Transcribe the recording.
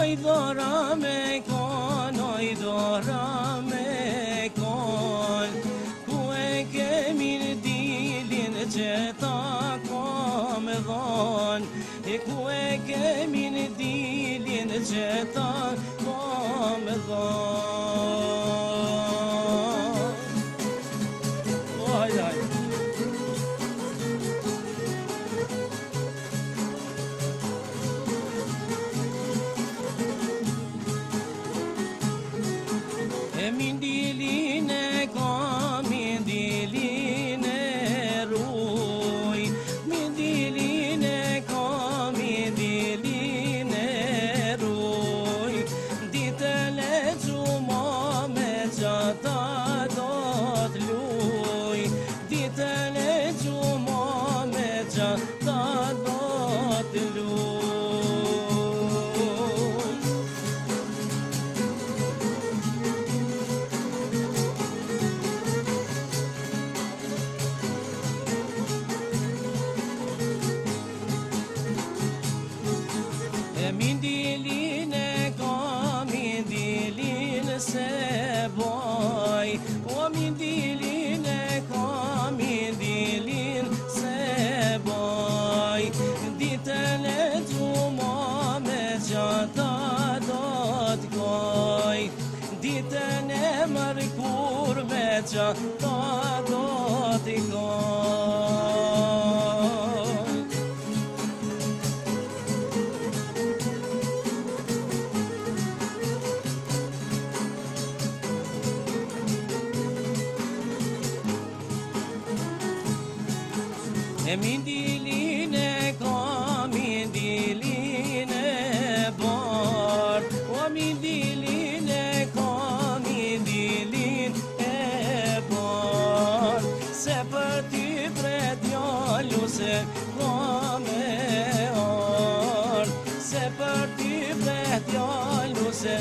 oj dora me kon, oj dora me kon, ku e kemi në dilin që ta kom dhon, e ku e kemi në dilin që ta kom dhon. Mindilin e ka, mindilin e ruj, mindilin e ka, mindilin e ruj, ditën e gjuma me qata do t'luj, ditën e gjuma me qata do t'luj. Mindilin e ka, mindilin se boj, o mindilin e ka, mindilin se boj, ditën e gjuma me qata do t'goj, ditën e mërkur me qata do t'goj. Mindilin e ka, mindilin e bard, o mindilin e ka, mindilin e bard, se për ty pre djallu se ka me ard, se për ty pre djallu se